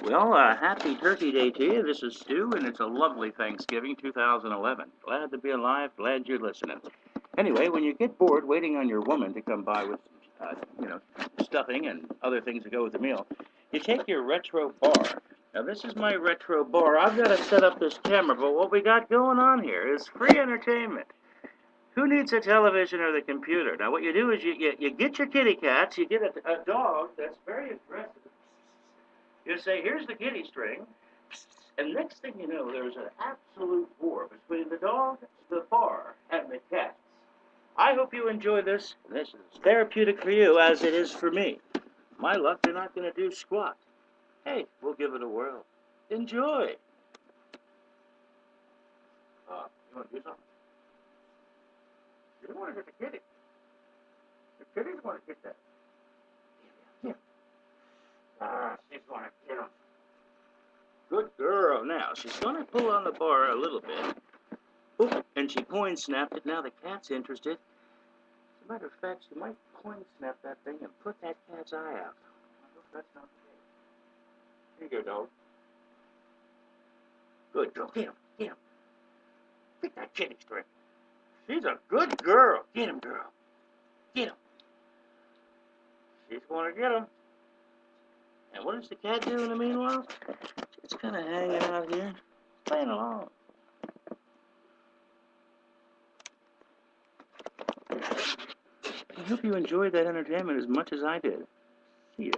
Well, happy Turkey Day to you. This is Stu, and it's a lovely Thanksgiving 2011. Glad to be alive. Glad you're listening. Anyway, when you get bored waiting on your woman to come by with, stuffing and other things to go with the meal, you take your retro bar. Now, this is my retro bar. I've got to set up this camera, but what we got going on here is free entertainment. Who needs a television or the computer? Now, what you do is you get your kitty cats, you get a dog that's very aggressive. You say, here's the kitty string, and next thing you know, there's an absolute war between the dog, the bar, and the cats. I hope you enjoy this. This is therapeutic for you as it is for me. My luck, they're not going to do squat. Hey, we'll give it a whirl. Enjoy. You want to do something? You don't want to hit the kitty. The kitties want to get that. Yeah. She's going to get him. Good girl. Now, she's going to pull on the bar a little bit. Oop, and she coin snapped it. Now the cat's interested. As a matter of fact, she might coin snap that thing and put that cat's eye out. I hope that's not the case. Here you go, dog. Good girl. Get him. Get him. Get that kitty string. She's a good girl. Get him, girl. Get him. She's going to get him. And what does the cat do in the meanwhile? It's kind of hanging out here, playing along. I hope you enjoyed that entertainment as much as I did. See ya.